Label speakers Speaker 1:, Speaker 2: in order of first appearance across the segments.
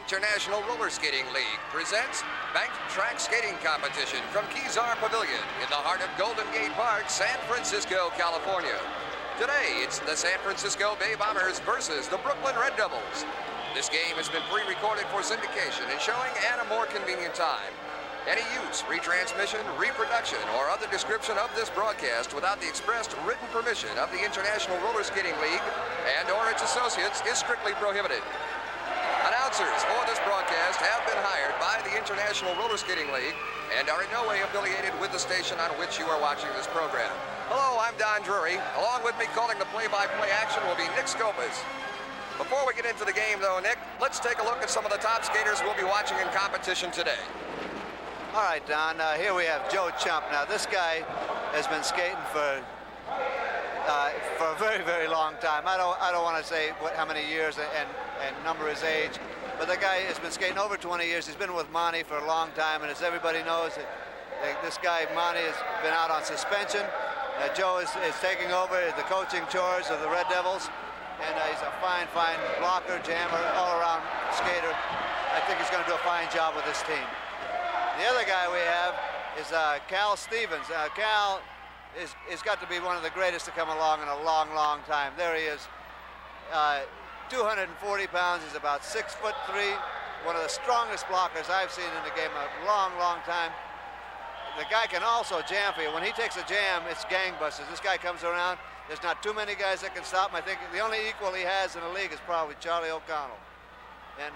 Speaker 1: International Roller Skating League presents Banked Track Skating Competition from Kezar Pavilion in the heart of Golden Gate Park, San Francisco, California. Today, it's the San Francisco Bay Bombers versus the Brooklyn Red Devils. This game has been pre-recorded for syndication and showing at a more convenient time. Any use, retransmission, reproduction, or other description of this broadcast without the expressed written permission of the International Roller Skating League and or its associates is strictly prohibited. Announcers for this broadcast have been hired by the International Roller Skating League and are in no way affiliated with the station on which you are watching this program. Hello, I'm Don Drury. Along with me calling the play-by-play action will be Nick Skopas. Before we get into the game, though, Nick, let's take a look at some of the top skaters we'll be watching in competition today.
Speaker 2: All right, Don, here we have Joe Chump. Now, this guy has been skating for a very, very long time. I don't want to say how many years and number his age, but the guy has been skating over 20 years. He's been with Monty for a long time, and as everybody knows, this guy, Monty, has been out on suspension. Joe is taking over the coaching chores of the Red Devils, and he's a fine blocker, jammer, all-around skater. I think he's going to do a fine job with this team. The other guy we have is Cal Stevens. Cal is got to be one of the greatest to come along in a long, long time. There he is, 240 pounds. He's about 6'3", one of the strongest blockers I've seen in the game in a long, long time. The guy can also jam for you. When he takes a jam, it's gangbusters. This guy comes around. There's not too many guys that can stop him. I think the only equal he has in the league is probably Charlie O'Connell. And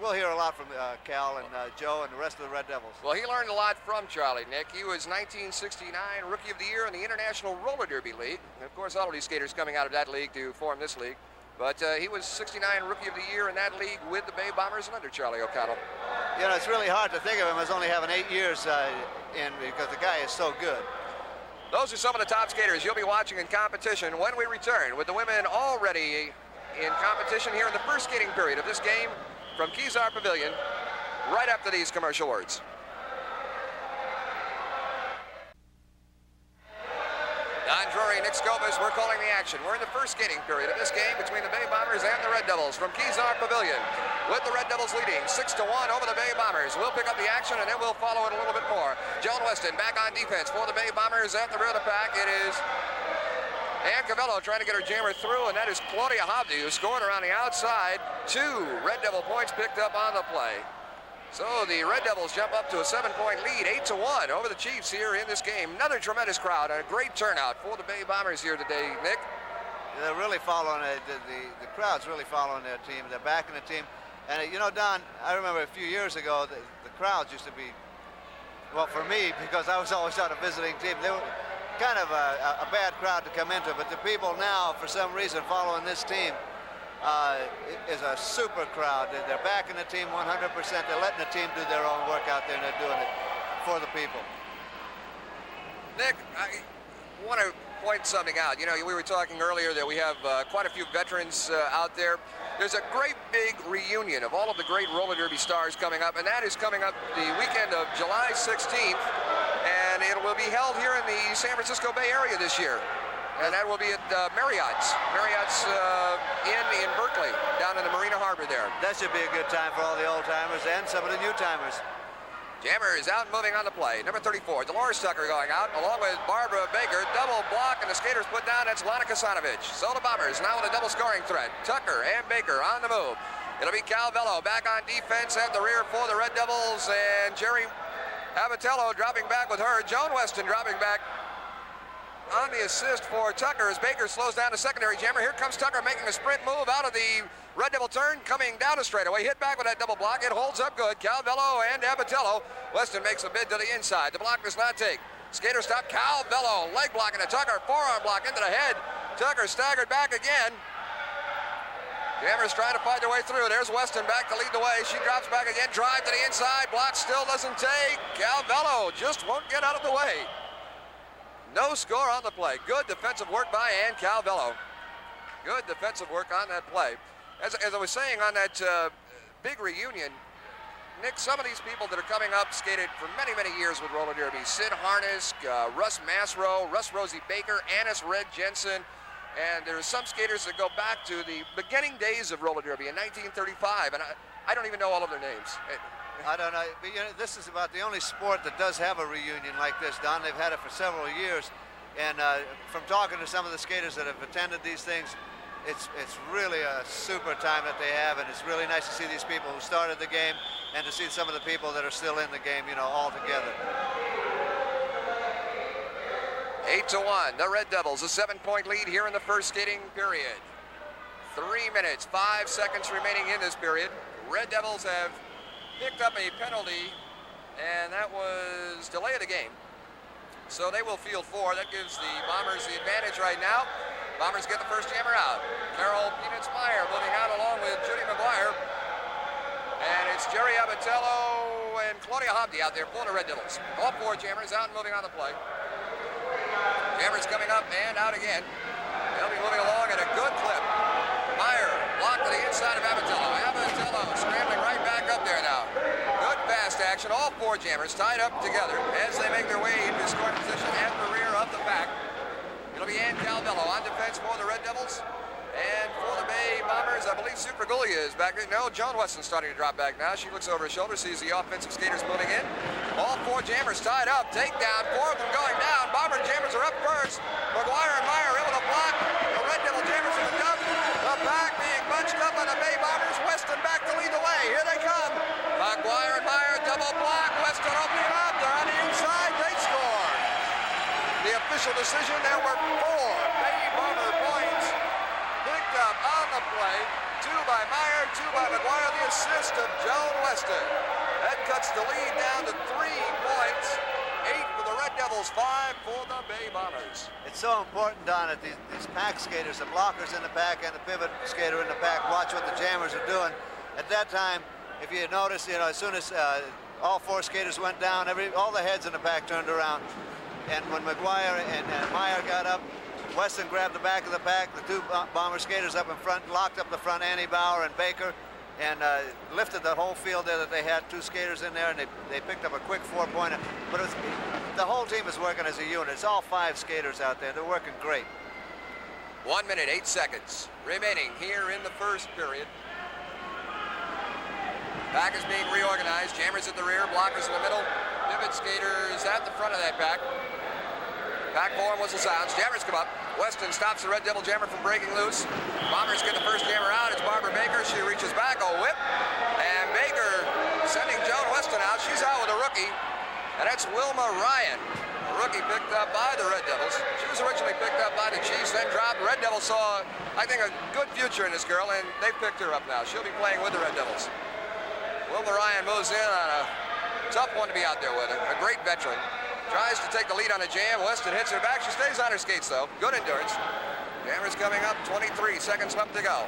Speaker 2: we'll hear a lot from Cal and Joe and the rest of the Red Devils.
Speaker 1: Well, he learned a lot from Charlie, Nick. He was 1969 Rookie of the Year in the International Roller Derby League. And of course, all of these skaters coming out of that league to form this league. But he was 69 Rookie of the Year in that league with the Bay Bombers and under Charlie O'Connell.
Speaker 2: You know, it's really hard to think of him as only having 8 years in because the guy is so good.
Speaker 1: Those are some of the top skaters you'll be watching in competition when we return, with the women already in competition here in the first skating period of this game from Kezar Pavilion, right after these commercial words. Don Drury, Nick Skopas, we're calling the action. We're in the first skating period of this game between the Bay Bombers and the Red Devils from Kezar Pavilion, with the Red Devils leading 6-1 over the Bay Bombers. We'll pick up the action and then we'll follow it a little bit more. Joan Weston back on defense for the Bay Bombers at the rear of the pack. It is Ann Cavello trying to get her jammer through, and that is Claudia Hobdy, who scored around the outside. 2 Red Devil points picked up on the play. So the Red Devils jump up to a 7-point lead, 8-1 over the Chiefs here in this game. Another tremendous crowd and a great turnout for the Bay Bombers here today, Nick.
Speaker 2: They're really following it. The crowd's really following their team. They're backing the team. And you know, Don, I remember a few years ago, the crowds used to be, well, for me, because I was always on a visiting team, they were kind of a bad crowd to come into. But the people now, for some reason, following this team, is a super crowd. They're backing the team 100%. They're letting the team do their own work out there, and they're doing it for the people.
Speaker 1: Nick, I want to point something out. You know, we were talking earlier that we have quite a few veterans out there. There's a great big reunion of all of the great roller derby stars coming up, and that is coming up the weekend of July 16th, and it will be held here in the San Francisco Bay Area this year. And that will be at Marriott's Inn in Berkeley, down in the Marina Harbor there.
Speaker 2: That should be a good time for all the old-timers and some of the new-timers.
Speaker 1: Jammer is out and moving on the play. Number 34, Dolores Tucker going out, along with Barbara Baker. Double block, and the skaters put down. That's Lana Kasanovic. So the Bombers now with a double scoring threat. Tucker and Baker on the move. It'll be Cal Vello back on defense at the rear for the Red Devils, and Jerry Abatello dropping back with her. Joan Weston dropping back on the assist for Tucker as Baker slows down the secondary jammer. Here comes Tucker making a sprint move out of the Red Devil turn, coming down the straightaway. Hit back with that double block. It holds up good. Calvello and Abatello. Weston makes a bid to the inside. The block does not take. Skater stop. Calvello leg blocking to Tucker. Forearm block into the head. Tucker staggered back again. Jammers trying to fight their way through. There's Weston back to lead the way. She drops back again. Drive to the inside. Block still doesn't take. Calvello just won't get out of the way. No score on the play. Good defensive work by Ann Calvello. Good defensive work on that play. As I was saying on that big reunion, Nick, some of these people that are coming up skated for many, many years with roller derby. Sid Harness, Russ Masro, Russ Rosie Baker, Annis Red Jensen, And there are some skaters that go back to the beginning days of roller derby in 1935. And I don't even know all of their names.
Speaker 2: I don't know, but you know, this is about the only sport that does have a reunion like this, Don. They've had it for several years, and from talking to some of the skaters that have attended these things, it's really a super time that they have, and it's really nice to see these people who started the game and to see some of the people that are still in the game, you know, all together.
Speaker 1: 8-1, the Red Devils, a 7-point lead here in the first skating period. 3 minutes, 5 seconds remaining in this period. Red Devils have picked up a penalty, and that was delay of the game. So they will field 4. That gives the Bombers the advantage right now. Bombers get the first jammer out. Carol Peanuts-Meyer moving out along with Judy McGuire. And it's Jerry Abatello and Claudia Hobdy out there pulling the Red Devils. All 4 jammers out and moving on the play. Jammers coming up and out again. They'll be moving along at a good clip. Meyer blocked to the inside of Abatello. Abatello scrambling right back up there now. Good fast action. All 4 jammers tied up together as they make their way into scoring position at the rear of the pack. It'll be Ann Calvello on defense for the Red Devils. And for the Bay Bombers, I believe Sue Pergulia is back there. No, Joan Weston's starting to drop back now. She looks over her shoulder, sees the offensive skaters moving in. All 4 jammers tied up. Takedown, 4 of them going down. Bomber jammers are up first. McGuire and Meyer able to block. The Red Devil jammers in the dump. The pack being bunched up on the Bay Bombers. Weston back to lead the way. Here they come. McGuire and Meyer double block. Weston opening up. They're on the inside. They score. The official decision, there were 4 Bay Bomber points picked up on the play. 2 by Meyer, 2 by McGuire, the assist of Joan Weston. That cuts the lead down to 3 points. 8 for the Red Devils, 5 for the Bay Bombers.
Speaker 2: It's so important, Don, that these pack skaters, the blockers in the pack and the pivot skater in the pack, watch what the jammers are doing. At that time, if you notice, you know, as soon as all 4 skaters went down, all the heads in the pack turned around. And when McGuire and Meyer got up, Weston grabbed the back of the pack, the 2 Bomber skaters up in front, locked up the front, Annie Bauer and Baker, and lifted the whole field there that they had 2 skaters in there, and they picked up a quick 4-pointer. But the whole team is working as a unit. It's all 5 skaters out there. They're working great.
Speaker 1: 1 minute, 8 seconds remaining here in the first period. Pack is being reorganized. Jammers at the rear, blockers in the middle, pivot skaters at the front of that pack. Pack form was the sounds. Jammers come up. Weston stops the Red Devil jammer from breaking loose. Bombers get the first jammer out. It's Barbara Baker. She reaches back, a whip. And Baker sending Joan Weston out. She's out with a rookie. And that's Wilma Ryan. A rookie picked up by the Red Devils. She was originally picked up by the Chiefs, then dropped. Red Devils saw, I think, a good future in this girl, and they picked her up now. She'll be playing with the Red Devils. Wilma Ryan moves in on a tough one to be out there with her. A great veteran. Tries to take the lead on a jam. Weston hits her back. She stays on her skates, though. Good endurance. Jammers coming up. 23 seconds left to go.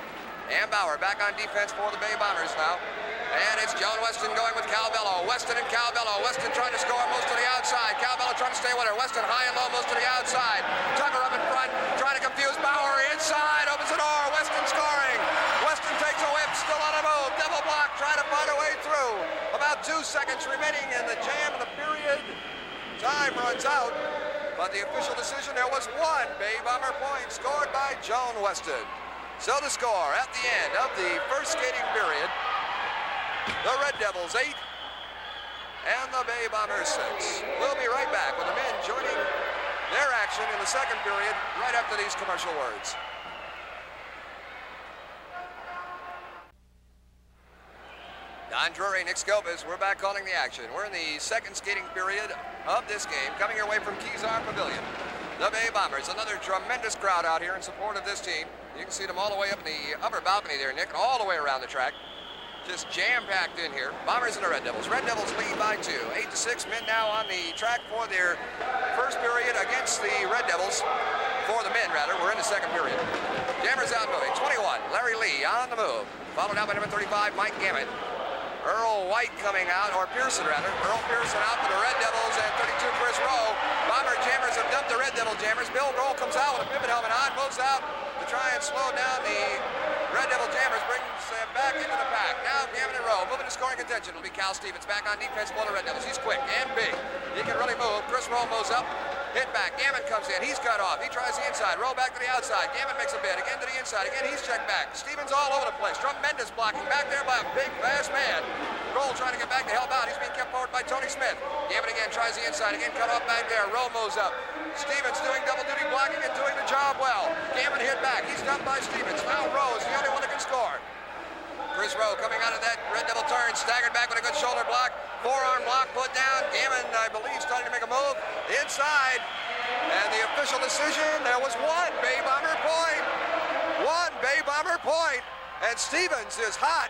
Speaker 1: Ann Bauer back on defense for the Bay Bombers now. And it's Joan Weston going with Calvello. Weston and Calvello. Weston trying to score most to the outside. Calvello trying to stay with her. Weston high and low most to the outside. Tucker up in front. Trying to confuse Bauer. Inside. Opens the door. Weston scoring. Weston takes a whip. Still on a move. Double block. Trying to find her way through. About 2 seconds remaining in the jam of the period. Time runs out, but the official decision, there was 1 Bay Bomber point scored by Joan Weston. So the score at the end of the first skating period, the Red Devils 8 and the Bay Bombers 6. We'll be right back with the men joining their action in the second period right after these commercial words. Don Drury, Nick Scopus, we're back calling the action. We're in the second skating period of this game, coming your way from Kezar Pavilion. The Bay Bombers, another tremendous crowd out here in support of this team. You can see them all the way up in the upper balcony there, Nick, all the way around the track. Just jam-packed in here. Bombers and the Red Devils. Red Devils lead by 2. 8-6 men now on the track for their first period against the Red Devils. For the men, rather. We're in the second period. Jammers out moving. 21, Larry Lee on the move. Followed out by number 35, Mike Gammett. Earl White coming out, or Pearson rather. Earl Pearson out for the Red Devils, and 32 Chris Rowe. Bomber jammers have dumped the Red Devil jammers. Bill Rowe comes out with a pivot helmet on, moves out to try and slow down the Red Devil jammers, brings them back into the pack. Now Gammon and Rowe moving to scoring contention. It'll be Cal Stevens back on defense for the Red Devils. He's quick and big. He can really move. Chris Rowe moves up. Hit back. Gammon comes in. He's cut off. He tries the inside. Roll back to the outside. Gammon makes a bid. Again to the inside. Again, he's checked back. Stevens all over the place. Tremendous blocking. Back there by a big, fast man. Roll trying to get back to help out. He's being kept forward by Tony Smith. Gammon again tries the inside. Again, cut off back there. Roll moves up. Stevens doing double duty blocking and doing the job well. Gammon hit back. He's done by Stevens. Now Rowe is the only one that can score. Chris Rowe coming out of that Red Devil turn, staggered back with a good shoulder block. Forearm block put down. Gammon, I believe, starting to make a move. Inside. And the official decision, there was one Bay Bomber point. One Bay Bomber point. And Stevens is hot.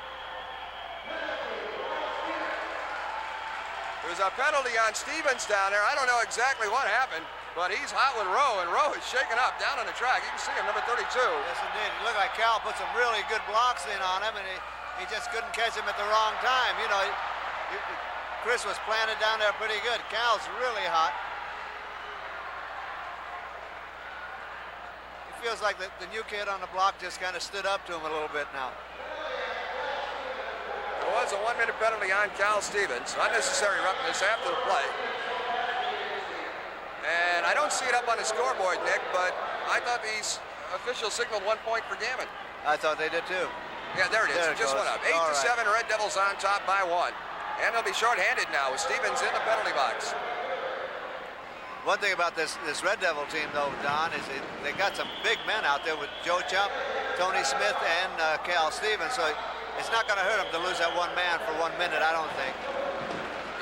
Speaker 1: There's a penalty on Stevens down there. I don't know exactly what happened, but he's hot with Rowe, and Rowe is shaken up down on the track. You can see him, number 32.
Speaker 2: Yes, indeed. It looked like Cal put some really good blocks in on him, and he just couldn't catch him at the wrong time. You know, Chris was planted down there pretty good. Cal's really hot. It feels like the new kid on the block just kind of stood up to him a little bit now.
Speaker 1: There was a 1-minute penalty on Cal Stevens. Unnecessary roughness after the play. And I don't see it up on the scoreboard, Nick, but I thought these officials signaled 1 point for Gammon.
Speaker 2: I thought they did too.
Speaker 1: Yeah, there it is.
Speaker 2: There
Speaker 1: It just went up. 8-7, Red Devils on top by 1. And they'll be shorthanded now with Stevens in the penalty box.
Speaker 2: One thing about this Red Devil team, though, Don, is they got some big men out there with Joe Chump, Tony Smith, and Cal Stevens. So it's not going to hurt them to lose that one man for 1 minute, I don't think.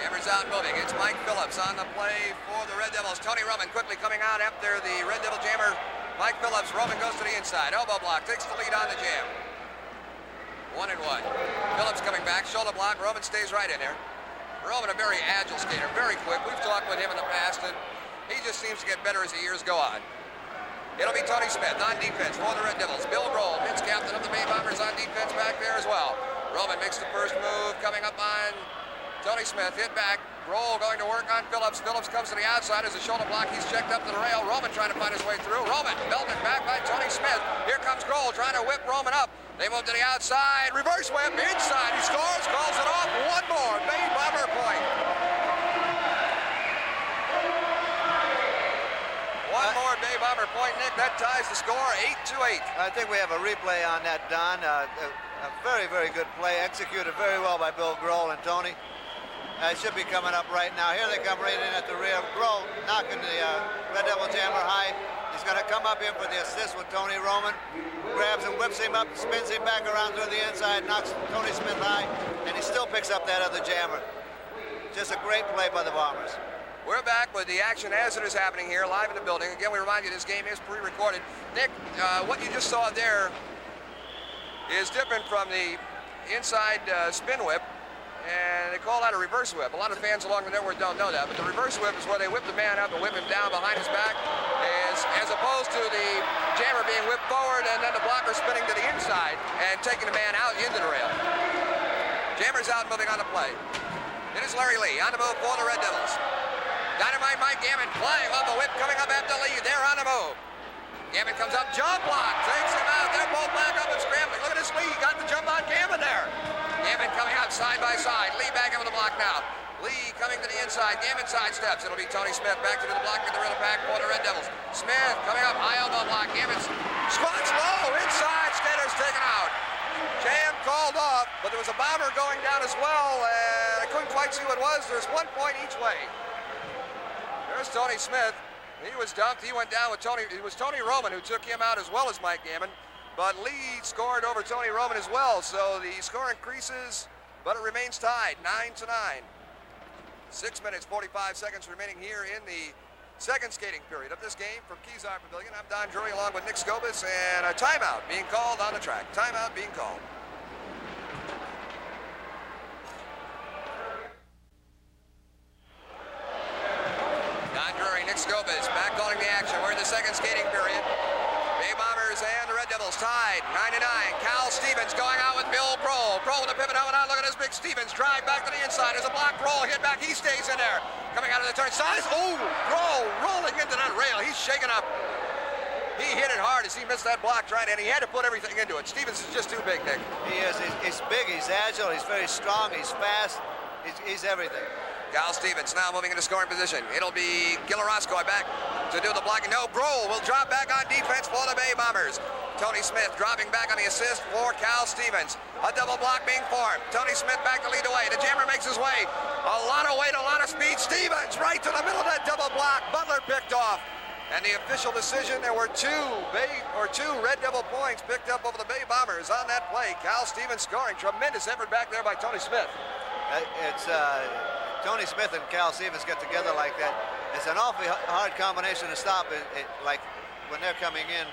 Speaker 1: Jammer's out moving. It's Mike Phillips on the play for the Red Devils. Tony Roman quickly coming out after the Red Devil jammer. Mike Phillips. Roman goes to the inside. Elbow block. Takes the lead on the jam. 1-1. Phillips coming back. Shoulder block. Roman stays right in there. Roman, a very agile skater. Very quick. We've talked with him in the past, and he just seems to get better as the years go on. It'll be Tony Smith on defense for the Red Devils. Bill Grohl, Vince captain of the Bay Bombers, on defense back there as well. Roman makes the first move. Coming up on Tony Smith, hit back. Grohl going to work on Phillips. Phillips comes to the outside as a shoulder block. He's checked up to the rail. Roman trying to find his way through. Roman belted back by Tony Smith. Here comes Grohl trying to whip Roman up. They move to the outside. Reverse whip inside. He scores, calls it off. One more Bay Bomber point. One more Bay Bomber point, Nick. That ties the score 8-8.
Speaker 2: I think we have a replay on that, Don. A very, very good play. Executed very well by Bill Grohl and Tony. It should be coming up right now. Here they come right in at the rear. Grohl knocking the Red Devil jammer high. He's going to come up in for the assist with Tony Roman. Grabs and whips him up, spins him back around to the inside, knocks Tony Smith high, and he still picks up that other jammer. Just a great play by the Bombers.
Speaker 1: We're back with the action as it is happening here, live in the building. Again, we remind you this game is pre-recorded. Nick, what you just saw there is different from the inside spin whip. And they call that a reverse whip. A lot of fans along the network don't know that, but the reverse whip is where they whip the man up and whip him down behind his back, as opposed to the jammer being whipped forward and then the blocker spinning to the inside and taking the man out into the rail. Jammer's out moving on the play. It is Larry Lee on the move for the Red Devils. Dynamite Mike Gammon flying off the whip, coming up after Lee. They're on the move. Gammon comes up, jump block, takes him out. They're both back up and scrambling. Look at this Lee, got the jump on Gammon there. Gammon coming out side by side. Lee back into the block now. Lee coming to the inside. Gammon sidesteps. It'll be Tony Smith back to the block at the rear of the pack for the Red Devils. Smith coming up, high elbow block. Gammon squats low inside. Skater's taken out. Jam called off, but there was a bomber going down as well, and I couldn't quite see what it was. There's 1 point each way. There's Tony Smith. He was dumped. He went down with Tony. It was Tony Roman who took him out as well as Mike Gammon. But Lee scored over Tony Roman as well, so the score increases, but it remains tied, 9-9. 6 minutes, 45 seconds remaining here in the second skating period of this game from Kezar Pavilion. I'm Don Drury along with Nick Scobus, and a timeout being called on the track. Timeout being called. Don Drury, Nick Scobus, back calling the action. We're in the second skating period. Bay Bombers and the Red Devils tied, 9-9. Cal Stevens going out with Bill Grohl. Grohl with the pivot out. Look at this big Stevens drive back to the inside. There's a block. Grohl hit back. He stays in there. Coming out of the turn. Size. Oh, Grohl rolling into that rail. He's shaking up. He hit it hard as he missed that block trying, and he had to put everything into it. Stevens is just too big, Nick.
Speaker 2: He is. He's big. He's agile. He's very strong. He's fast. He's everything.
Speaker 1: Cal Stevens now moving into scoring position. It'll be Gillarosco back to do the blocking. No, Grohl will drop back on defense for the Bay Bombers. Tony Smith dropping back on the assist for Cal Stevens. A double block being formed. Tony Smith back to lead the way. The jammer makes his way. A lot of weight, a lot of speed. Stevens right to the middle of that double block. Butler picked off. And the official decision, there were two Red Devil points picked up over the Bay Bombers on that play. Cal Stevens scoring. Tremendous effort back there by Tony Smith.
Speaker 2: It's Tony Smith and Cal Stevens get together like that. It's an awfully hard combination to stop. Like when they're coming in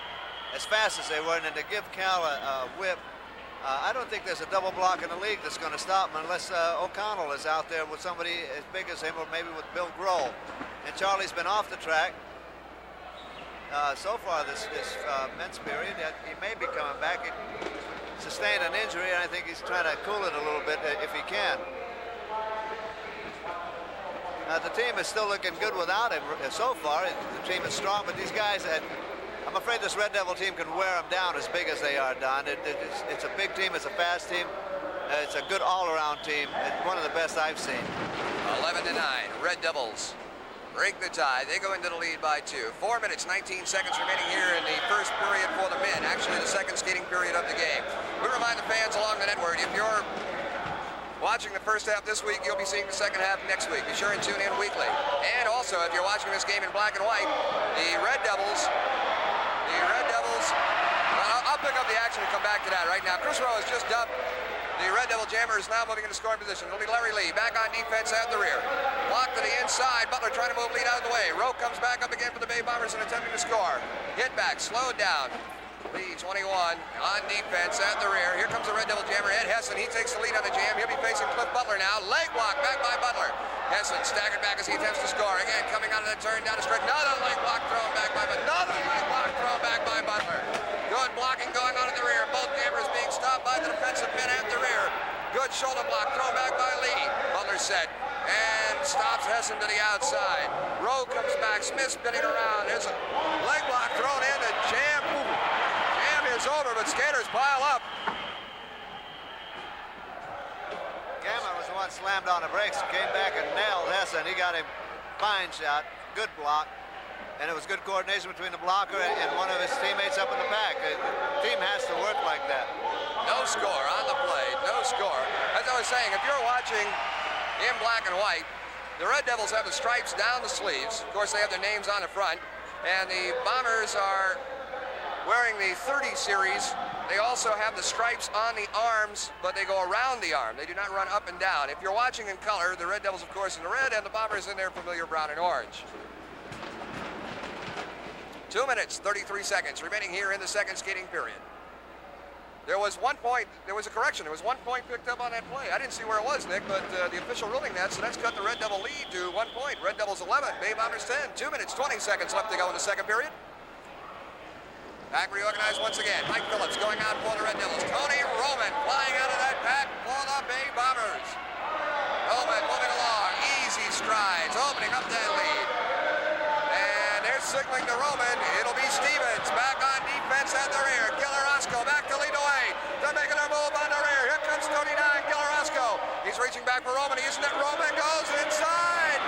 Speaker 2: as fast as they were, and to give Cal a whip. I don't think there's a double block in the league that's going to stop him unless O'Connell is out there with somebody as big as him, or maybe with Bill Grohl. And Charlie's been off the track. So far this men's period, he may be coming back. He sustained an injury, and I think he's trying to cool it a little bit if he can. The team is still looking good without him so far. The team is strong, but these guys, I'm afraid this Red Devil team can wear them down as big as they are, Don. It's a big team, it's a fast team. It's a good all-around team. It's one of the best I've seen.
Speaker 1: 11-9, Red Devils break the tie. They go into the lead by 2. 4 minutes, 19 seconds remaining here in the first period for the men. Actually, the second skating period of the game. We remind the fans along the network, if you're watching the first half this week, you'll be seeing the second half next week. Be sure and tune in weekly. And also, if you're watching this game in black and white, the Red Devils, I'll pick up the action and come back to that right now. Chris Rowe has just dumped. The Red Devil jammer is now moving into scoring position. It'll be Larry Lee back on defense at the rear. Block to the inside. Butler trying to move lead out of the way. Rowe comes back up again for the Bay Bombers and attempting to score. Hit back, slowed down. Lee, 21, on defense at the rear. Here comes the Red Devil jammer, Ed Hessen. He takes the lead on the jam. He'll be facing Cliff Butler now. Leg block back by Butler. Hessen staggered back as he attempts to score. Again, coming out of the turn down the stretch. Another leg block thrown back by Butler. Another leg block thrown back by Butler. Good blocking going on at the rear. Both jammers being stopped by the defensive pin at the rear. Good shoulder block thrown back by Lee. Butler set and stops Hessen to the outside. Rowe comes back. Smith spinning around. There's a leg block thrown in. The jam is over, but skaters pile up.
Speaker 2: Gammon was the one slammed on the brakes, came back and nailed Hessen. He got a fine shot, good block, and it was good coordination between the blocker and one of his teammates up in the pack. The team has to work like that.
Speaker 1: No score on the play, no score. As I was saying, if you're watching in black and white, the Red Devils have the stripes down the sleeves. Of course, they have their names on the front, and the Bombers are wearing the 30 series. They also have the stripes on the arms, but they go around the arm. They do not run up and down. If you're watching in color, the Red Devils, of course, in the red, and the Bombers in their familiar brown and orange. 2 minutes, 33 seconds remaining here in the second skating period. There was a correction. There was 1 point picked up on that play. I didn't see where it was, Nick, but the official ruling that, so that's cut the Red Devil lead to 1 point. Red Devils 11, Bay Bombers 10. 2 minutes, 20 seconds left to go in the second period. Pack reorganized once again. Mike Phillips going out for the Red Devils. Tony Roman flying out of that pack for the Bay Bombers. Roman moving along. Easy strides, opening up that lead. And they're signaling to Roman. It'll be Stevens back on defense at the rear. Gillarosco back to lead away. They're making their move on the rear. Here comes 39, Gillarosco. He's reaching back for Roman. He isn't it? Roman goes inside.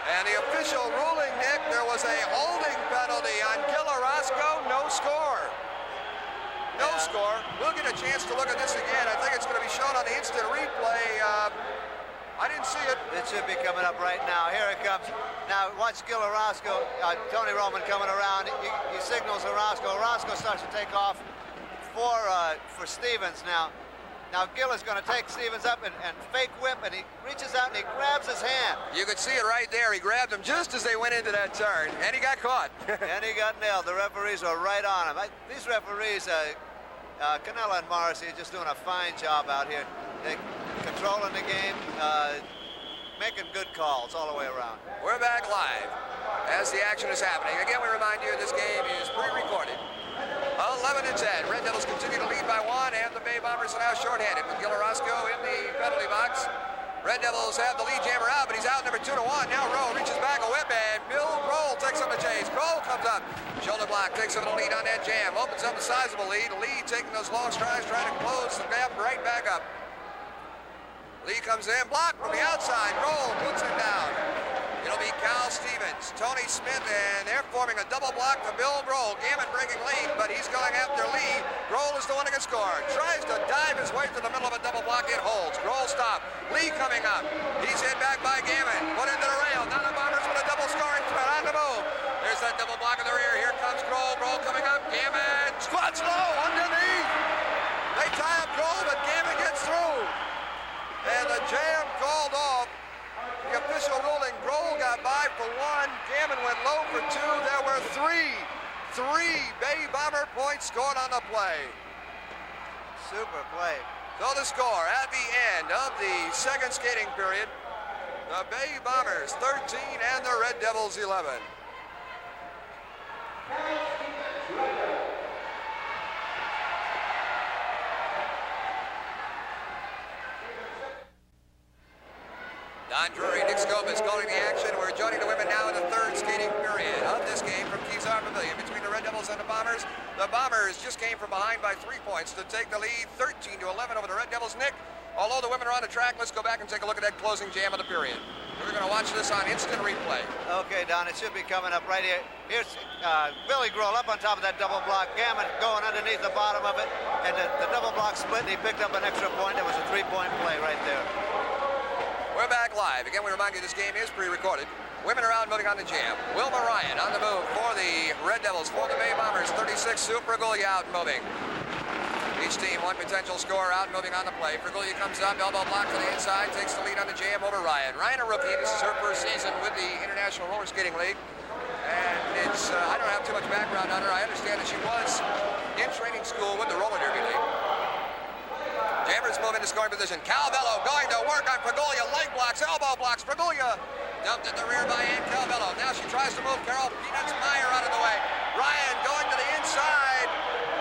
Speaker 1: And the official ruling, Nick, there was a holding penalty on Gillarosco. No score. No score. We'll get a chance to look at this again. I think it's going to be shown on the instant replay. I didn't see it.
Speaker 2: It should be coming up right now. Here it comes. Now watch Gillarosco, Tony Roman coming around. He signals Orozco. Orozco starts to take off for Stevens now. Now Gill is going to take Stevens up and fake whip, and he reaches out and he grabs his hand.
Speaker 1: You could see it right there. He grabbed him just as they went into that turn, and he got caught.
Speaker 2: And he got nailed. The referees are right on him. These referees, Canella and Morrissey, are just doing a fine job out here. They're controlling the game, making good calls all the way around.
Speaker 1: We're back live as the action is happening. Again, we remind you this game is pre-recorded. 11-10. Red Devils continue to lead by 1, and the Bay Bombers are now shorthanded with Gillarosco in the penalty box. Red Devils have the lead jammer out, but he's out number 2-1. Now Rowe reaches back a whip, and Bill Grohl takes him to chase. Grohl comes up. Shoulder block takes him to the lead on that jam. Opens up a sizable lead. Lee taking those long strides, trying to close the gap right back up. Lee comes in, blocked from the outside. Grohl puts him down. It'll be Cal Stevens, Tony Smith, and they're forming a double block to Bill Grohl. Gammon breaking lead, but he's going after Lee. Grohl is the one that can score. Tries to dive his way to the middle of a double block. It holds. Grohl stop. Lee coming up. He's hit back by Gammon. Put into the rail. Now the Bombers with a double scoring threat on the move. There's that double block in the rear. Here comes Grohl. Grohl coming up. Gammon squats low underneath. They tie up Grohl, but Gammon gets through. And the jam called off. The official ruling, Grohl got by for 1. Gammon went low for 2. There were three Bay Bomber points scored on the play.
Speaker 2: Super play.
Speaker 1: So the score at the end of the second skating period, the Bay Bombers 13 and the Red Devils 11. Don Drury, Nick Scopus calling the action. We're joining the women now in the third skating period of this game from Kezar Pavilion between the Red Devils and the Bombers. The Bombers just came from behind by 3 points to take the lead 13-11 over the Red Devils. Nick, although the women are on the track, let's go back and take a look at that closing jam of the period. We're going to watch this on instant replay.
Speaker 2: Okay, Don, it should be coming up right here. Here's Billy Grohl up on top of that double block. Gammon going underneath the bottom of it, and the double block split, and he picked up an extra point. It was a 3-point play right there.
Speaker 1: We're back live. Again, we remind you this game is pre-recorded. Women are out moving on the jam. Wilma Ryan on the move for the Red Devils. For the Bay Bombers, 36, Sue Fraguglia out moving. Each team one potential scorer out moving on the play. Fraguglia comes up, elbow block to the inside, takes the lead on the jam over Ryan. Ryan, a rookie. This is her first season with the International Roller Skating League. And it's, I don't have too much background on her. I understand that she was in training school with the Roller Derby League. Jammers move into scoring position. Calvello going to work on Fraguglia. Leg blocks, elbow blocks. Fraguglia dumped in the rear by Ann Calvello. Now she tries to move Carol Peanuts Meyer out of the way. Ryan going to the inside.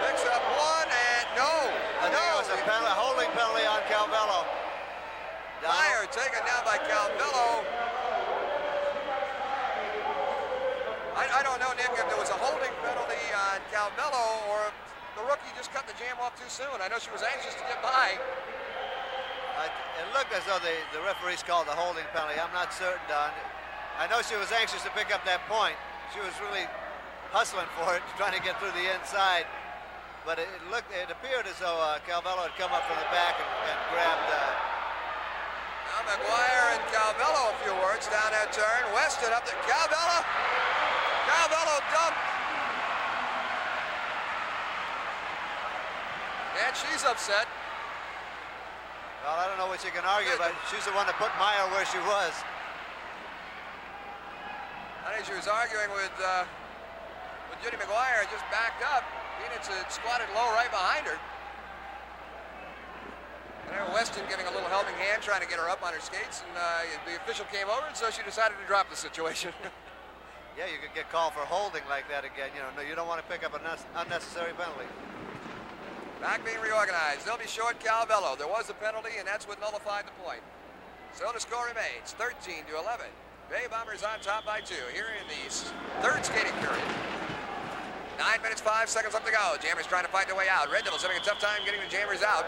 Speaker 1: Picks up one and no.
Speaker 2: I think it was a penalty, holding penalty on Calvello.
Speaker 1: Meyer taken down by Calvello. I don't know, Nick, if there was a holding penalty on Calvello or if the rookie just cut the jam off too soon. I know she was anxious to get by.
Speaker 2: It looked as though the referees called the holding penalty. I'm not certain, Don. I know she was anxious to pick up that point. She was really hustling for it, trying to get through the inside. But it appeared as though Calvello had come up from the back and grabbed.
Speaker 1: Now McGuire and Calvello, a few words down that turn. Weston up to Calvello. Calvello dumped. And she's upset.
Speaker 2: Well, I don't know what you can argue, but she's the one that put Meyer where she was.
Speaker 1: I think she was arguing with Judy McGuire and just backed up. Phoenix had squatted low right behind her. And there Weston giving a little helping hand, trying to get her up on her skates, and the official came over, and so she decided to drop the situation.
Speaker 2: Yeah, you could get called for holding like that again. You know, no, you don't want to pick up an unnecessary penalty.
Speaker 1: Back being reorganized. They'll be short Calvello. There was a penalty, and that's what nullified the point. So the score remains 13-11. Bay Bombers on top by 2 here in the third skating period. 9 minutes, 5 seconds left to go. Jammers trying to fight their way out. Red Devils having a tough time getting the Jammers out.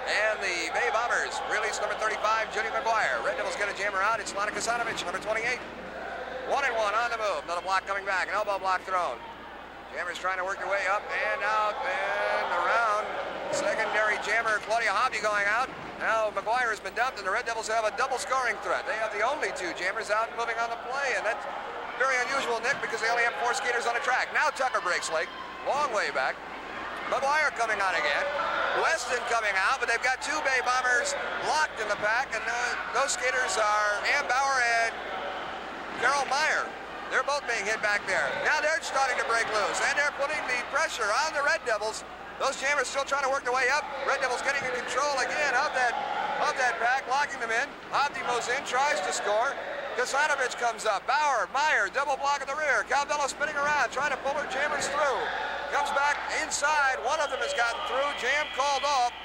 Speaker 1: And the Bay Bombers release number 35, Judy McGuire. Red Devils get a jammer out. It's Lana Kasanovic, number 28. 1-1 on the move. Another block coming back. An elbow block thrown. Jammers trying to work their way up and out and around. Secondary jammer Claudia Hobby going out. Now McGuire has been dumped, and the Red Devils have a double scoring threat. They have the only 2 jammers out moving on the play, and that's very unusual, Nick, because they only have 4 skaters on the track. Now Tucker breaks leg, long way back. McGuire coming on again. Weston coming out, but they've got 2 Bay Bombers locked in the pack, and those skaters are Ann Bauer and Carol Meyer. They're both being hit back there. Now they're starting to break loose, and they're putting the pressure on the Red Devils. Those jammers still trying to work their way up. Red Devils getting in control again of that pack, locking them in. Hobby moves in, tries to score. Kasanovic comes up. Bauer, Meyer, double block at the rear. Calvello spinning around, trying to pull her jammers through. Comes back inside. One of them has gotten through. Jam called off.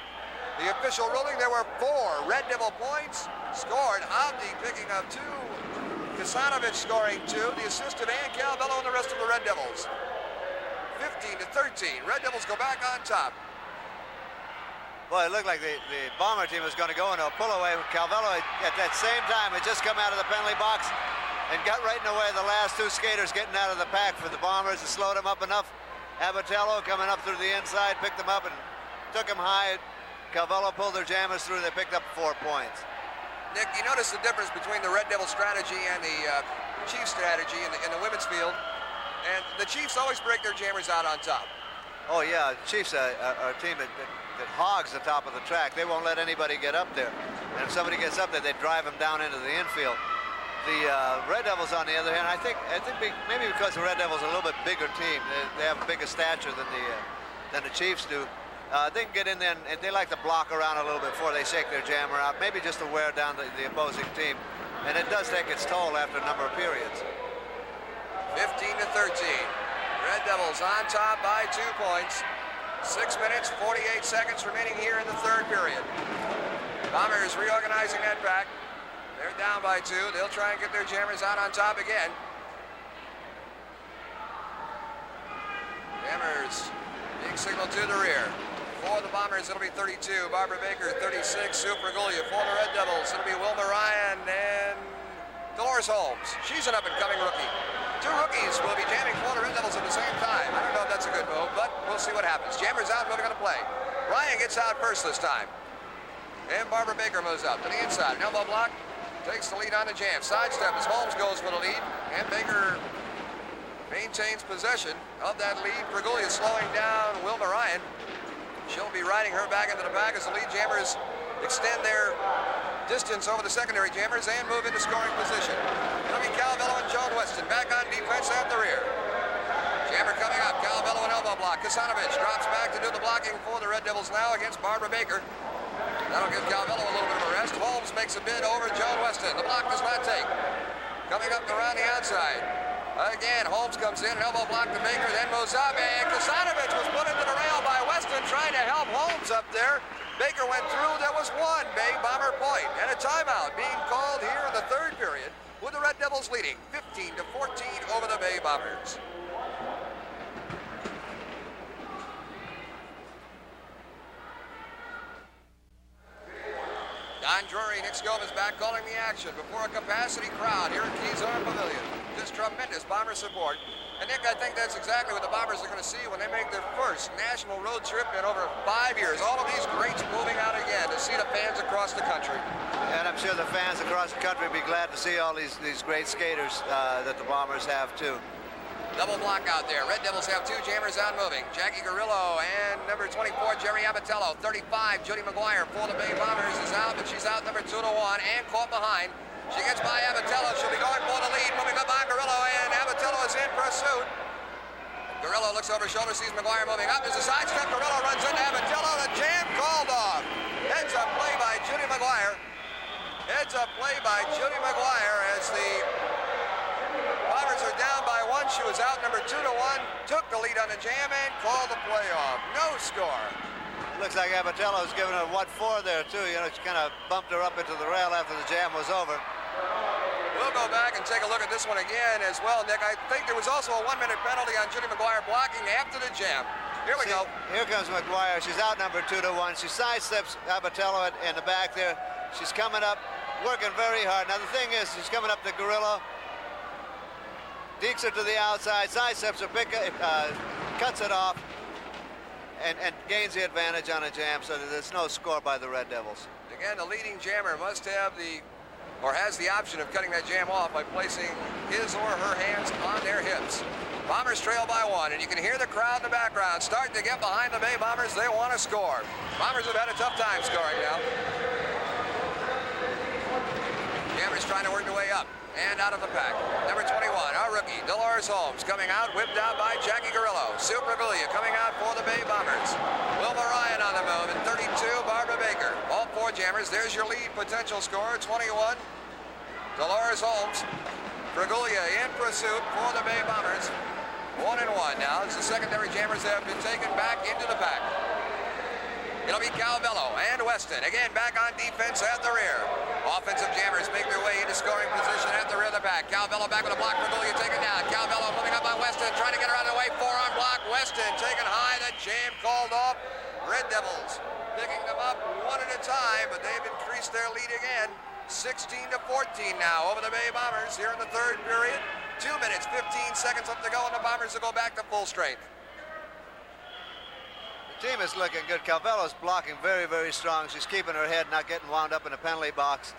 Speaker 1: The official ruling, there were 4 Red Devil points scored. Abdi picking up 2. Kasanovich scoring 2. The assist of Ann Calvello and the rest of the Red Devils. 15-13. Red Devils go back on top.
Speaker 2: Well, it looked like the Bomber team was going to go into a pull away. Calvello at that same time had just come out of the penalty box and got right in the way of the last 2 skaters getting out of the pack for the Bombers to slow them up enough. Abatello coming up through the inside, picked them up and took them high. Calvello pulled their jammers through. They picked up 4 points.
Speaker 1: Nick, you notice the difference between the Red Devil strategy and the Chiefs strategy in the women's field. And the Chiefs always break their jammers out on top.
Speaker 2: Oh, yeah. The Chiefs are a team that hogs the top of the track. They won't let anybody get up there. And if somebody gets up there, they drive them down into the infield. The Red Devils, on the other hand, I think maybe because the Red Devils are a little bit bigger team, they have a bigger stature than the Chiefs do. They can get in there and they like to block around a little bit before they shake their jammer out, maybe just to wear down the opposing team. And it does take its toll after a number of periods.
Speaker 1: 15-13. Red Devils on top by 2 points. 6 minutes, 48 seconds remaining here in the 3rd period. Bombers reorganizing that pack. They're down by 2. They'll try and get their jammers out on top again. Jammers being signaled to the rear. For the Bombers, it'll be 32. Barbara Baker, 36. Sue Pergulia. For the Red Devils, it'll be Wilma Ryan and Dolores Holmes. She's an up-and-coming rookie. 2 rookies will be jamming for the Red Devils at the same time. I don't know if that's a good move, but we'll see what happens. Jammers out, moving on to play. Ryan gets out first this time. And Barbara Baker moves up to the inside. An elbow block. Takes the lead on the jam. Sidestep as Holmes goes for the lead. And Baker maintains possession of that lead. Pergulia slowing down Wilma Ryan. She'll be riding her back into the pack as the lead jammers extend their distance over the secondary jammers and move into scoring position. It'll be Calvello and Joan Weston back on defense at the rear. Jammer coming up. Calvello and elbow block. Kasanovich drops back to do the blocking for the Red Devils now against Barbara Baker. That'll give Calvello a little bit of a rest. Holmes makes a bid over Joan Weston. The block does not take. Coming up around the outside. Again, Holmes comes in, an elbow block to Baker, then moves up, and Kasanovich was put into the rail by Weston trying to help Holmes up there. Baker went through. There was 1 Bay Bomber point and a timeout being called here in the 3rd period with the Red Devils leading 15-14 over the Bay Bombers. Don Drury, Nick Gomez back calling the action before a capacity crowd here at Kezar Pavilion. Just tremendous Bomber support. And Nick, I think that's exactly what the Bombers are going to see when they make their first national road trip in over 5 years. All of these greats moving out again to see the fans across the country.
Speaker 2: And I'm sure the fans across the country will be glad to see all these great skaters that the Bombers have too.
Speaker 1: Double block out there. Red Devils have 2 jammers out moving. Jackie Garillo and number 24, Jerry Abatello. 35, Judy McGuire for the Bay Bombers is out, but she's out number 2-1 and caught behind. She gets by Abatello. She'll be going for the lead. Moving up on Garillo, and Abatello is in pursuit. Garillo looks over her shoulder, sees McGuire moving up. There's a sidestep. Garillo runs into Abatello. The jam called off. Heads up play by Judy McGuire. Heads up play by Judy McGuire as the Bombers are down by 1. She was out number 2-1. Took the lead on the jam and called the play off. No score.
Speaker 2: Looks like Abatello's giving her what for there too. You know, she kind of bumped her up into the rail after the jam was over.
Speaker 1: We'll go back and take a look at this one again as well, Nick. I think there was also a 1-minute penalty on Judy McGuire blocking after the jam. Here we go.
Speaker 2: Here comes McGuire. She's out number 2-1. She sidesteps Abatello in the back there. She's coming up, working very hard. Now the thing is, she's coming up to Garillo. Deeks her to the outside, sidesteps her, cuts it off, and gains the advantage on a jam, so that there's no score by the Red Devils.
Speaker 1: Again, the leading jammer must have has the option of cutting that jam off by placing his or her hands on their hips. Bombers trail by 1, and you can hear the crowd in the background starting to get behind the Bay Bombers. They want to score. Bombers have had a tough time scoring now. Jammers trying to work their way up and out of the pack. Number 21, our rookie, Dolores Holmes, coming out, whipped out by Jackie Garillo. Sue Pergulia coming out for the Bay Bombers. Wilma Ryan on the move, and 32, Barbara Baker. All 4 jammers. There's your lead potential scorer, 21, Dolores Holmes. Pergulia in pursuit for the Bay Bombers. 1-1 now as the secondary jammers have been taken back into the pack. It'll be Calvello and Weston. Again, back on defense at the rear. Offensive jammers make their way into scoring position at the rear of the pack. Calvello back with a block for Goulia, taken down. Calvello moving up on Weston, trying to get her out of the way. Forearm block. Weston taken high. The jam called off. Red Devils picking them up one at a time, but they've increased their lead again. 16-14 now over the Bay Bombers here in the third period. 2 minutes, 15 seconds left to go, and the Bombers will go back to full strength.
Speaker 2: The team is looking good. Calvello's blocking very, very strong. She's keeping her head, not getting wound up in the penalty box.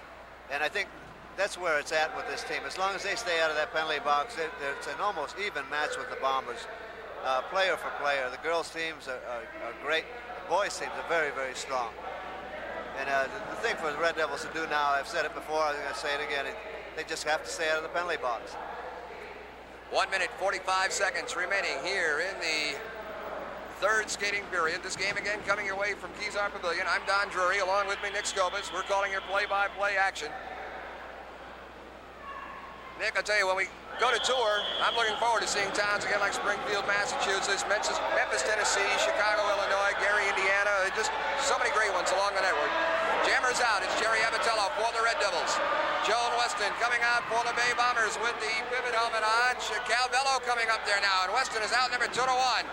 Speaker 2: And I think that's where it's at with this team. As long as they stay out of that penalty box, it's an almost even match with the Bombers, player for player. The girls' teams are great. The boys' teams are very, very strong. And the thing for the Red Devils to do now, I've said it before, I'm going to say it again, they just have to stay out of the penalty box.
Speaker 1: 1 minute, 45 seconds remaining here in the third skating period. This game again coming your way from Kezar Pavilion. I'm Don Drury, along with me Nick Scobus. We're calling your play-by-play action. Nick, I tell you, when we go to tour, I'm looking forward to seeing towns again like Springfield, Massachusetts, Memphis, Tennessee, Chicago, Illinois, Gary, Indiana. Just so many great ones along the network. Jammers out. It's Jerry Abatello for the Red Devils. Joan Weston coming out for the Bay Bombers with the pivot helmet on. Calvello coming up there now, and Weston is out number 2 to 1.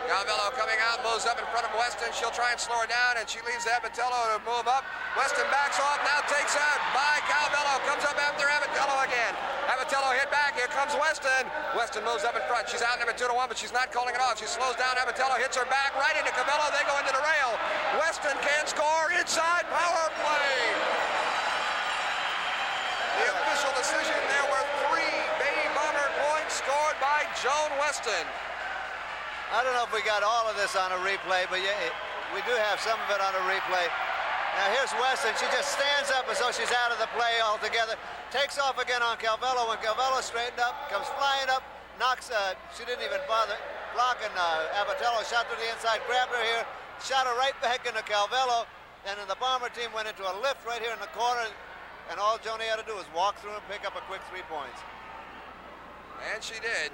Speaker 1: Calvello coming out, moves up in front of Weston. She'll try and slow her down, and she leaves Abatello to move up. Weston backs off, now takes out by Calvello. Comes up after Abatello again. Abatello hit back. Here comes Weston. Weston moves up in front. She's out number 2 to 1, but she's not calling it off. She slows down. Abatello hits her back right into Calvello. They go into the rail. Weston can't score. Inside power play. The official decision, there were 3 Bay Bomber points scored by Joan Weston.
Speaker 2: I don't know if we got all of this on a replay, but yeah, we do have some of it on a replay. Now here's Weston. She just stands up as though she's out of the play altogether. Takes off again on Calvello. When Calvello straightened up, comes flying up, knocks, she didn't even bother blocking Abatello. Shot to the inside, grabbed her here, shot her right back into Calvello. And then the Bomber team went into a lift right here in the corner. And all Joni had to do was walk through and pick up a quick 3 points.
Speaker 1: And she did.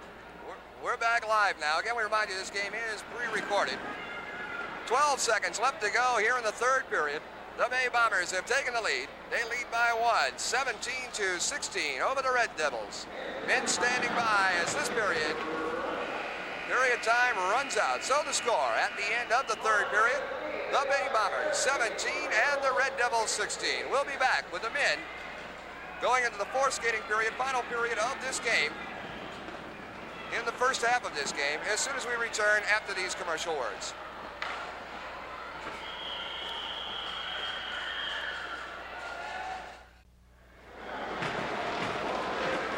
Speaker 1: We're back live now. Again, we remind you this game is pre-recorded. 12 seconds left to go here in the third period. The Bay Bombers have taken the lead. They lead by 1, 17-16 over the Red Devils. Men standing by as this period time runs out. So the score at the end of the third period, the Bay Bombers 17 and the Red Devils 16. We'll be back with the men going into the fourth skating period, final period of this game, in the first half of this game, as soon as we return after these commercial words.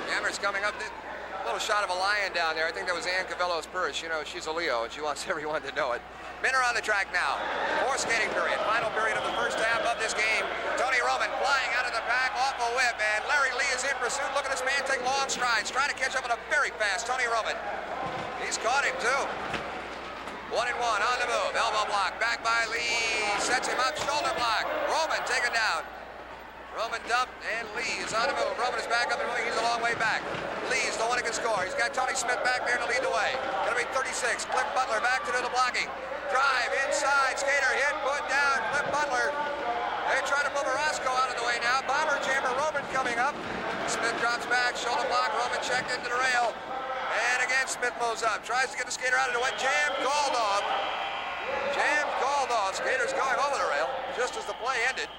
Speaker 1: Jammers coming up. A little shot of a lion down there. I think that was Ann Cavello's purse. You know, she's a Leo, and she wants everyone to know it. Men are on the track now. Fourth skating period. Final period of the first half of this game. Tony Roman flying out of the pack off a whip, and Larry Lee is in pursuit. Look at this man take long strides, trying to catch up with a very fast Tony Roman. He's caught him, too. 1-1 on the move. Elbow block. Back by Lee. Sets him up. Shoulder block. Roman taken down. Roman dumped, and Lee is on the move. Roman is back up and moving. He's a long way back. Lee's the one who can score. He's got Tony Smith back there to lead the way. Gonna be 36. Cliff Butler back to do the blocking. Drive inside. Skater hit. Put down. Cliff Butler. They're trying to move Orozco out of the way now. Bomber jammer Roman coming up. Smith drops back. Shoulder block. Roman checked into the rail. And again, Smith moves up. Tries to get the skater out of the way. Jam called off. Jam called off. Skater's going over the rail just as the play ended.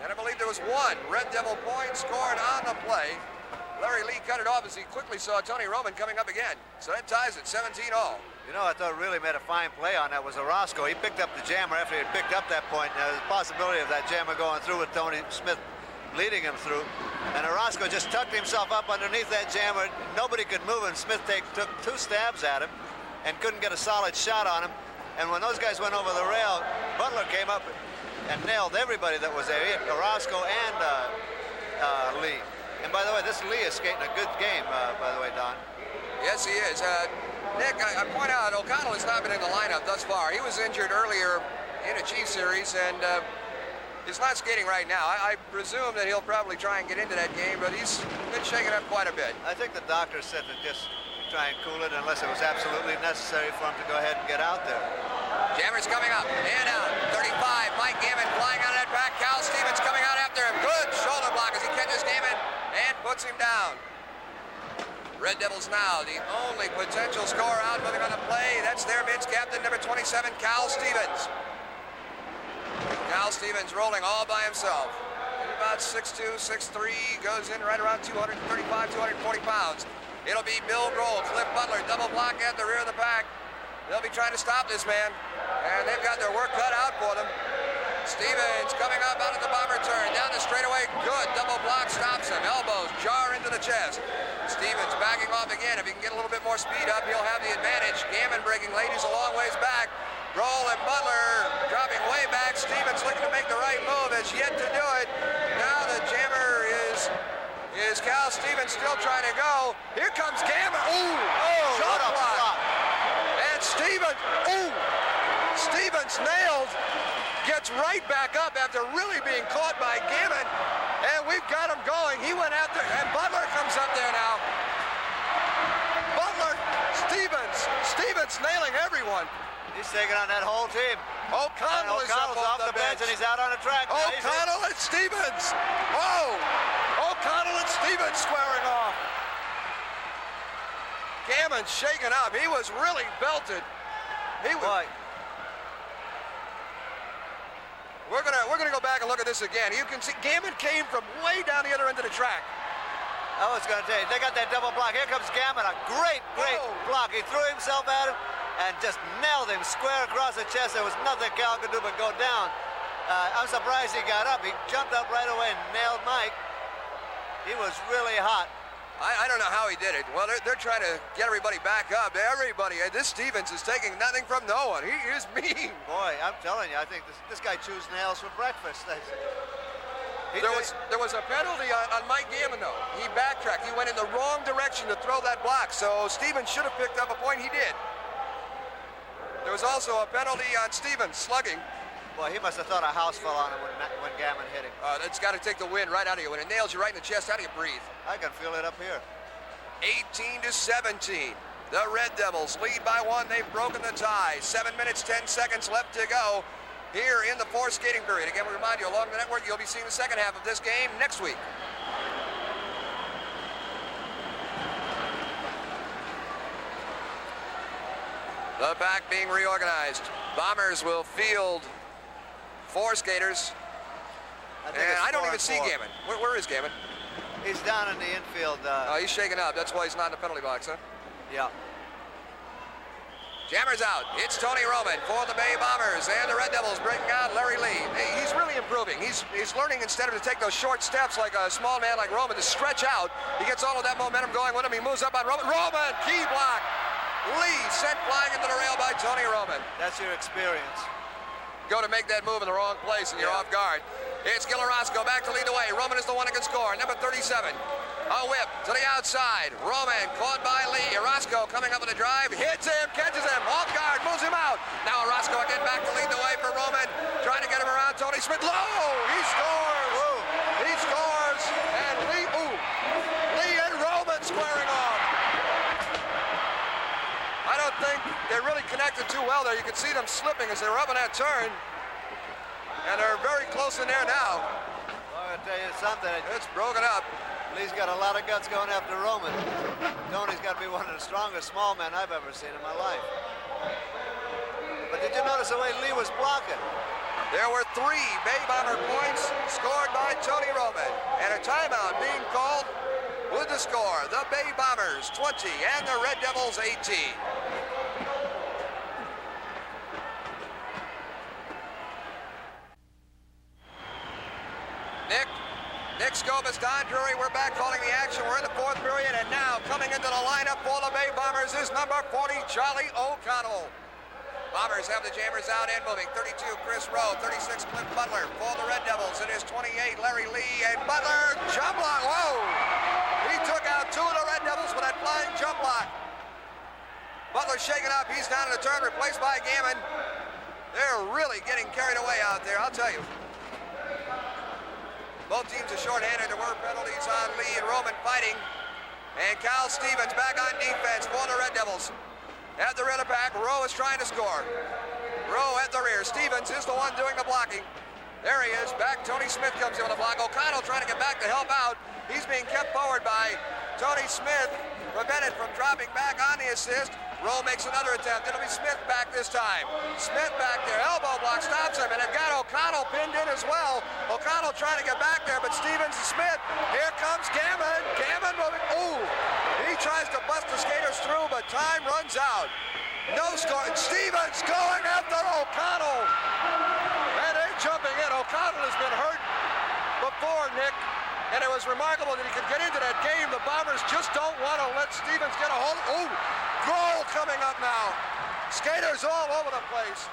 Speaker 1: And I believe there was 1 Red Devil point scored on the play. Larry Lee cut it off as he quickly saw Tony Roman coming up again. So that ties it 17-all.
Speaker 2: You know, I thought really made a fine play on that was Orozco. He picked up the jammer after he had picked up that point. Now, there's a possibility of that jammer going through with Tony Smith leading him through. And Orozco just tucked himself up underneath that jammer. Nobody could move him. Smith took 2 stabs at him and couldn't get a solid shot on him. And when those guys went over the rail, Butler came up and nailed everybody that was there. He hit Orozco and Lee. And by the way, this Lee is skating a good game, by the way, Don.
Speaker 1: Yes, he is. Nick, I point out, O'Connell has not been in the lineup thus far. He was injured earlier in a G series, and he's not skating right now. I presume that he'll probably try and get into that game, but he's been shaken up quite a bit.
Speaker 2: I think the doctor said to just try and cool it unless it was absolutely necessary for him to go ahead and get out there.
Speaker 1: Jammer's coming up and out. 35, Mike Gammon flying out of that back. Cal Stevens coming out after him. Good shoulder block as he catches Gammon and puts him down. Red Devils now the only potential scorer out moving on the play. That's their men's captain, number 27, Cal Stevens. Cal Stevens rolling all by himself. He's about 6'2", 6'3", goes in right around 235, 240 pounds. It'll be Bill Grohl, Cliff Butler, double block at the rear of the pack. They'll be trying to stop this man, and they've got their work cut out for them. Stevens coming up out of the bomber turn, down the straightaway, good, double block stops him, elbows jar into the chest. Stevens backing off again. If he can get a little bit more speed up, he'll have the advantage. Gammon breaking late, he's a long ways back. Grohl and Butler dropping way back. Stevens looking to make the right move, has yet to do it. Now the jammer is Cal Stevens still trying to go. Here comes Gammon. Ooh, shot block. And Stevens nailed, gets right back up after really being caught by Gammon. And we've got him going. He went after, and Butler comes up there now. Butler, Stevens nailing everyone.
Speaker 2: He's taking on that whole team.
Speaker 1: O'Connell's
Speaker 2: off the bench and he's out on the track.
Speaker 1: O'Connell and Stevens. Oh, O'Connell and Stevens squaring off. Gammon shaken up. He was really belted. We're gonna go back and look at this again. You can see Gammon came from way down the other end of the track.
Speaker 2: I was gonna tell you, they got that double block. Here comes Gammon, a great block. He threw himself at him and just nailed him square across the chest. There was nothing Cal could do but go down. I'm surprised he got up. He jumped up right away and nailed Mike. He was really hot.
Speaker 1: I don't know how he did it. Well, they're trying to get everybody back up. Everybody, this Stevens is taking nothing from no one. He is mean.
Speaker 2: Boy, I'm telling you, I think this guy chews nails for breakfast.
Speaker 1: There was a penalty on Mike Gammon, though. He backtracked. He went in the wrong direction to throw that block, so Stevens should have picked up a point. He did. There was also a penalty on Stevens, slugging.
Speaker 2: Well, he must have thought a house fell on him when Gammon hit him.
Speaker 1: That's got to take the wind right out of you. When it nails you right in the chest, how do you breathe?
Speaker 2: I can feel it up here.
Speaker 1: 18-17. The Red Devils lead by one. They've broken the tie. 7 minutes, 10 seconds left to go here in the fourth skating period. Again, we remind you, along the network, you'll be seeing the second half of this game next week. The pack being reorganized. Bombers will field 4 skaters. I don't even see Gammon. Where is Gammon?
Speaker 2: He's down in the infield.
Speaker 1: He's shaking up. That's why he's not in the penalty box, huh?
Speaker 2: Yeah.
Speaker 1: Jammer's out. It's Tony Roman for the Bay Bombers, and the Red Devils breaking out Larry Lee. He's really improving. He's learning, instead of to take those short steps like a small man like Roman, to stretch out. He gets all of that momentum going with him. He moves up on Roman. Roman, key block. Lee sent flying into the rail by Tony Roman.
Speaker 2: That's your experience.
Speaker 1: Go to make that move in the wrong place and you're off guard. It's Gillarosco back to lead the way. Roman is the one who can score. Number 37. A whip to the outside. Roman caught by Lee. Orozco coming up with a drive. Hits him, catches him. Off guard, moves him out. Now Orozco again back to lead the way for Roman. Trying to get him around Tony Smith. Low! He scores! Woo. He scores! And Lee and Roman squaring off. I don't think they really connected too well there. You could see them slipping as they were up in that turn. And they're very close in there now.
Speaker 2: I'm going to tell you something.
Speaker 1: It's broken up.
Speaker 2: Lee's got a lot of guts going after Roman. Tony's got to be one of the strongest small men I've ever seen in my life. But did you notice the way Lee was blocking?
Speaker 1: There were 3 Bay Bomber points scored by Tony Roman. And a timeout being called with the score. The Bay Bombers 20 and the Red Devils 18. Nick Scobus, Don Drury, we're back calling the action. We're in the fourth period, and now coming into the lineup for the Bay Bombers is number 40, Charlie O'Connell. Bombers have the jammers out and moving. 32, Chris Rowe. 36, Cliff Butler. For the Red Devils, it is 28, Larry Lee, and Butler, jump block. Whoa! He took out 2 of the Red Devils with that flying jump block. Butler shaken up. He's down in the turn, replaced by Gammon. They're really getting carried away out there, I'll tell you. Both teams are shorthanded. There were penalties on Lee and Roman fighting. And Cal Stevens back on defense for the Red Devils. At the rear of the pack, Rowe is trying to score. Rowe at the rear. Stevens is the one doing the blocking. There he is. Back. Tony Smith comes in with a block. O'Connell trying to get back to help out. He's being kept forward by Tony Smith. Prevented from dropping back on the assist. Rowe makes another attempt. It'll be Smith back this time. Smith back there. Elbow block stops him. And they've got O'Connell pinned in as well. O'Connell trying to get back there, but Stevens and Smith. Here comes Gammon. Gammon moving. Ooh. He tries to bust the skaters through, but time runs out. No score. Stevens going after O'Connell. And they're jumping in. O'Connell has been hurt before, Nick. And it was remarkable that he could get into that game. The Bombers just don't want to let Stevens get a hold. Ooh, Grohl coming up now. Skaters all over the place.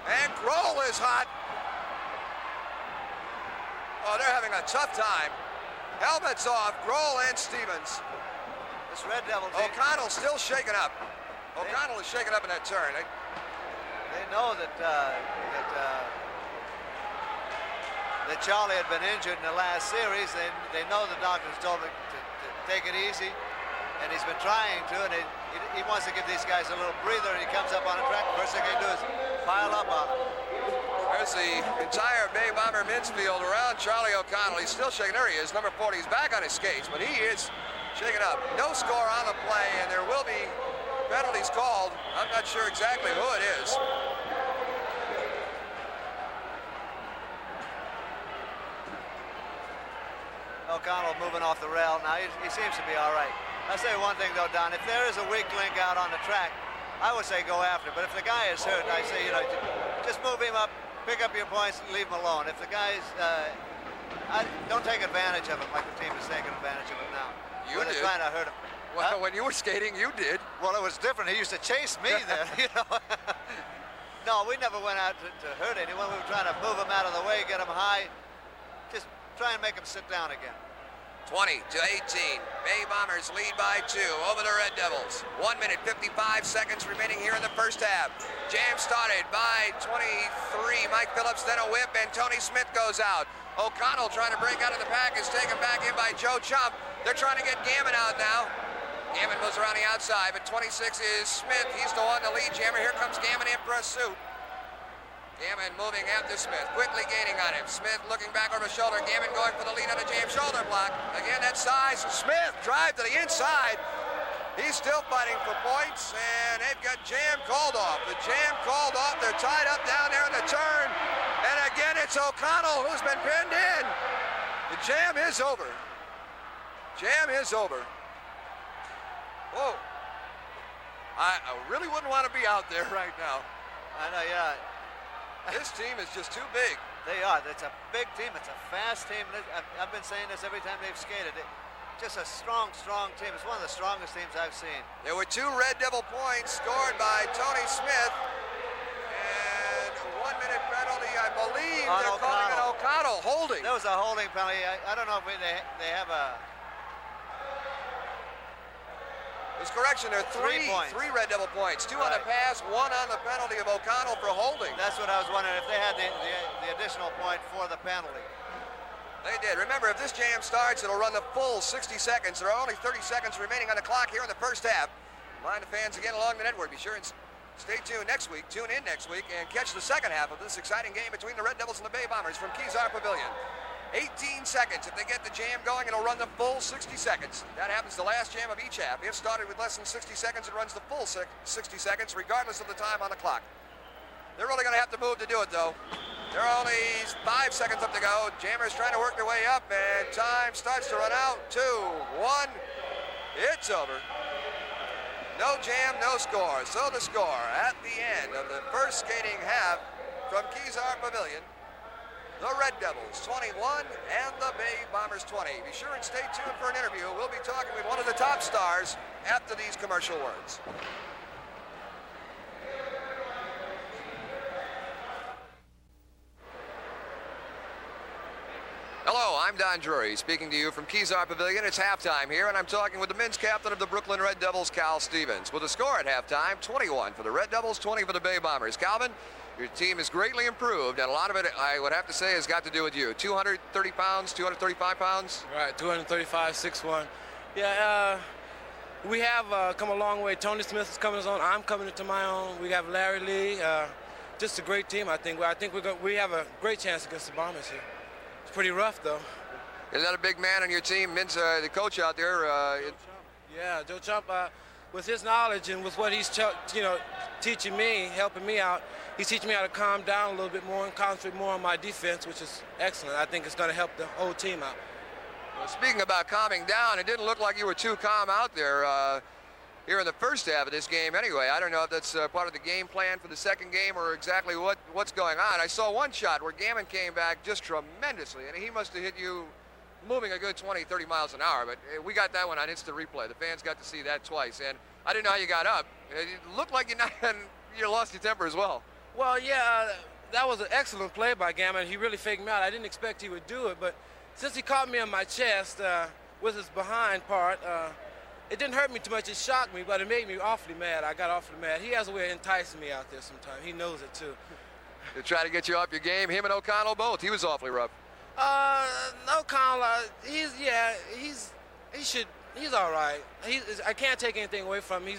Speaker 1: And Grohl is hot. Oh, they're having a tough time. Helmets off, Grohl and Stevens.
Speaker 2: This Red Devil team.
Speaker 1: O'Connell still shaken up. O'Connell is shaken up in that turn.
Speaker 2: They know that that Charlie had been injured in the last series. They know the doctors told him to take it easy, and he's been trying to, and he wants to give these guys a little breather, and he comes up on the track. First thing they do is pile up on him.
Speaker 1: There's the entire Bay Bomber men's field around Charlie O'Connell. He's still shaking. There he is, number 40. He's back on his skates, but he is shaken up. No score on the play, and there will be penalties called. I'm not sure exactly who it is.
Speaker 2: O'Connell moving off the rail now. He seems to be all right. I'll say one thing though, Don. If there is a weak link out on the track, I would say go after. But if the guy is hurt, I say, just move him up, pick up your points, and leave him alone. If the guy's, don't take advantage of him like the team is taking advantage of him now.
Speaker 1: You did.
Speaker 2: They're trying to hurt him.
Speaker 1: Well, when you were skating, you did.
Speaker 2: Well, it was different. He used to chase me then, No, we never went out to hurt anyone. We were trying to move him out of the way, get him high. Just try and make him sit down again.
Speaker 1: 20-18. Bay Bombers lead by 2 over the Red Devils. 1 minute, 55 seconds remaining here in the first half. Jam started by 23. Mike Phillips, then a whip, and Tony Smith goes out. O'Connell trying to break out of the pack is taken back in by Joe Chump. They're trying to get Gammon out now. Gammon moves around the outside, but 26 is Smith. He's the one to lead Jammer. Here comes Gammon in for a suit. Gammon moving after Smith, quickly gaining on him. Smith looking back over his shoulder. Gammon going for the lead on the Jam shoulder block. Again, that size. Smith drive to the inside. He's still fighting for points, and they've got Jam called off. The Jam called off. They're tied up down there in the turn. And again, it's O'Connell who's been pinned in. The Jam is over. Jam is over. Whoa. I really wouldn't want to be out there right now.
Speaker 2: I know, yeah.
Speaker 1: This team is just too big.
Speaker 2: They are. It's a big team. It's a fast team. I've been saying this every time they've skated. Just a strong team. It's one of the strongest teams I've seen.
Speaker 1: There were 2 Red Devil points scored by Tony Smith. And 1 minute penalty, I believe they're calling it O'Connell. Holding.
Speaker 2: There was a holding penalty. I don't know if they have a...
Speaker 1: There's correction. There are 3 Red Devil points. 2 on the pass, 1 on the penalty of O'Connell for holding.
Speaker 2: That's what I was wondering, if they had the additional point for the penalty.
Speaker 1: They did. Remember, if this Jam starts, it'll run the full 60 seconds. There are only 30 seconds remaining on the clock here in the first half. Remind the fans again along the network. Be sure and stay tuned next week. Tune in next week and catch the second half of this exciting game between the Red Devils and the Bay Bombers from Kezar Pavilion. 18 seconds. If they get the Jam going, it'll run the full 60 seconds. That happens the last Jam of each half. If started with less than 60 seconds, it runs the full 60 seconds, regardless of the time on the clock. They're really going to have to move to do it, though. There are only 5 seconds up to go. Jammers trying to work their way up, and time starts to run out. 2, 1. It's over. No Jam, no score. So the score at the end of the first skating half from Kezar Pavilion. The Red Devils 21 and the Bay Bombers 20. Be sure and stay tuned for an interview. We'll be talking with one of the top stars after these commercial words. Hello, I'm Don Drury, speaking to you from Kezar Pavilion. It's halftime here, and I'm talking with the men's captain of the Brooklyn Red Devils, Cal Stevens. With a score at halftime, 21 for the Red Devils, 20 for the Bay Bombers. Calvin, your team is greatly improved, and a lot of it, I would have to say, has got to do with you. 230 pounds, 235 pounds?
Speaker 3: Right, 235, 6'1". Yeah, We have come a long way. Tony Smith is coming his own. I'm coming into my own. We have Larry Lee. Just a great team, I think. We have a great chance against the Bombers here. It's pretty rough, though.
Speaker 1: Is that a big man on your team? Mintz, the coach out there.
Speaker 3: Yeah, Joe Chump, with his knowledge and with what he's teaching me, helping me out, he's teaching me how to calm down a little bit more and concentrate more on my defense, which is excellent. I think it's going to help the whole team out.
Speaker 1: Well, speaking about calming down, it didn't look like you were too calm out there here in the first half of this game anyway. I don't know if that's part of the game plan for the second game or exactly what's going on. I saw one shot where Gammon came back just tremendously, and he must have hit you moving a good 20, 30 miles an hour, but we got that one on instant replay. The fans got to see that twice, and I didn't know how you got up. It looked like you lost your temper as well.
Speaker 3: Well, yeah, that was an excellent play by Gammon. He really faked me out. I didn't expect he would do it, but since he caught me on my chest with his behind part, it didn't hurt me too much. It shocked me, but it made me awfully mad. I got awfully mad. He has a way of enticing me out there sometimes. He knows it, too.
Speaker 1: To try to get you off your game, him and O'Connell both. He was awfully rough.
Speaker 3: No, Connell. He's all right. I can't take anything away from him.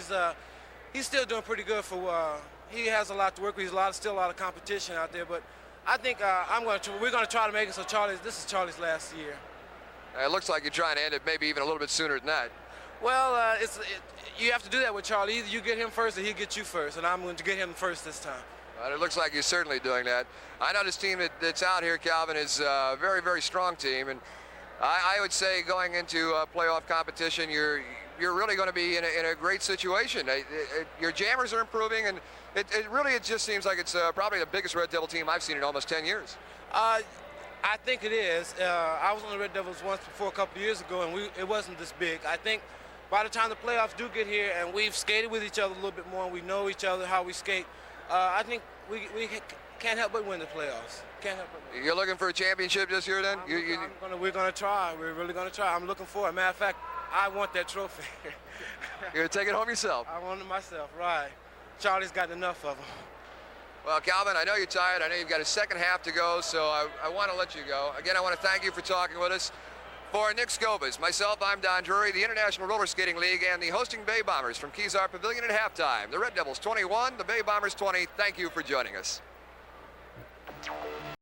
Speaker 3: He's still doing pretty good for. He has a lot to work with. He's still a lot of competition out there. But I think we're going to try to make it so this is Charlie's last year.
Speaker 1: It looks like you're trying to end it maybe even a little bit sooner than that.
Speaker 3: Well, you have to do that with Charlie. Either you get him first or he gets you first, and I'm going to get him first this time.
Speaker 1: It looks like you're certainly doing that. I know this team that's out here, Calvin, is a very, very strong team, and I would say going into playoff competition, you're really going to be in a great situation. Your jammers are improving, and it just seems like it's probably the biggest Red Devil team I've seen in almost 10 years.
Speaker 3: I think it is. I was on the Red Devils once before a couple of years ago, and it wasn't this big. I think by the time the playoffs do get here, and we've skated with each other a little bit more, and we know each other, how we skate, I think we can't help but win the playoffs. Can't help but win.
Speaker 1: You're looking for a championship this year, then?
Speaker 3: We're going to try. We're really going to try. I'm looking for it. Matter of fact, I want that trophy.
Speaker 1: You're going to take it home yourself?
Speaker 3: I want it myself, right. Charlie's got enough of them.
Speaker 1: Well, Calvin, I know you're tired. I know you've got a second half to go, so I want to let you go. Again, I want to thank you for talking with us. For Nick Scobas, myself, I'm Don Drury, the International Roller Skating League, and the hosting Bay Bombers from Kezar Pavilion at halftime. The Red Devils 21, the Bay Bombers 20. Thank you for joining us.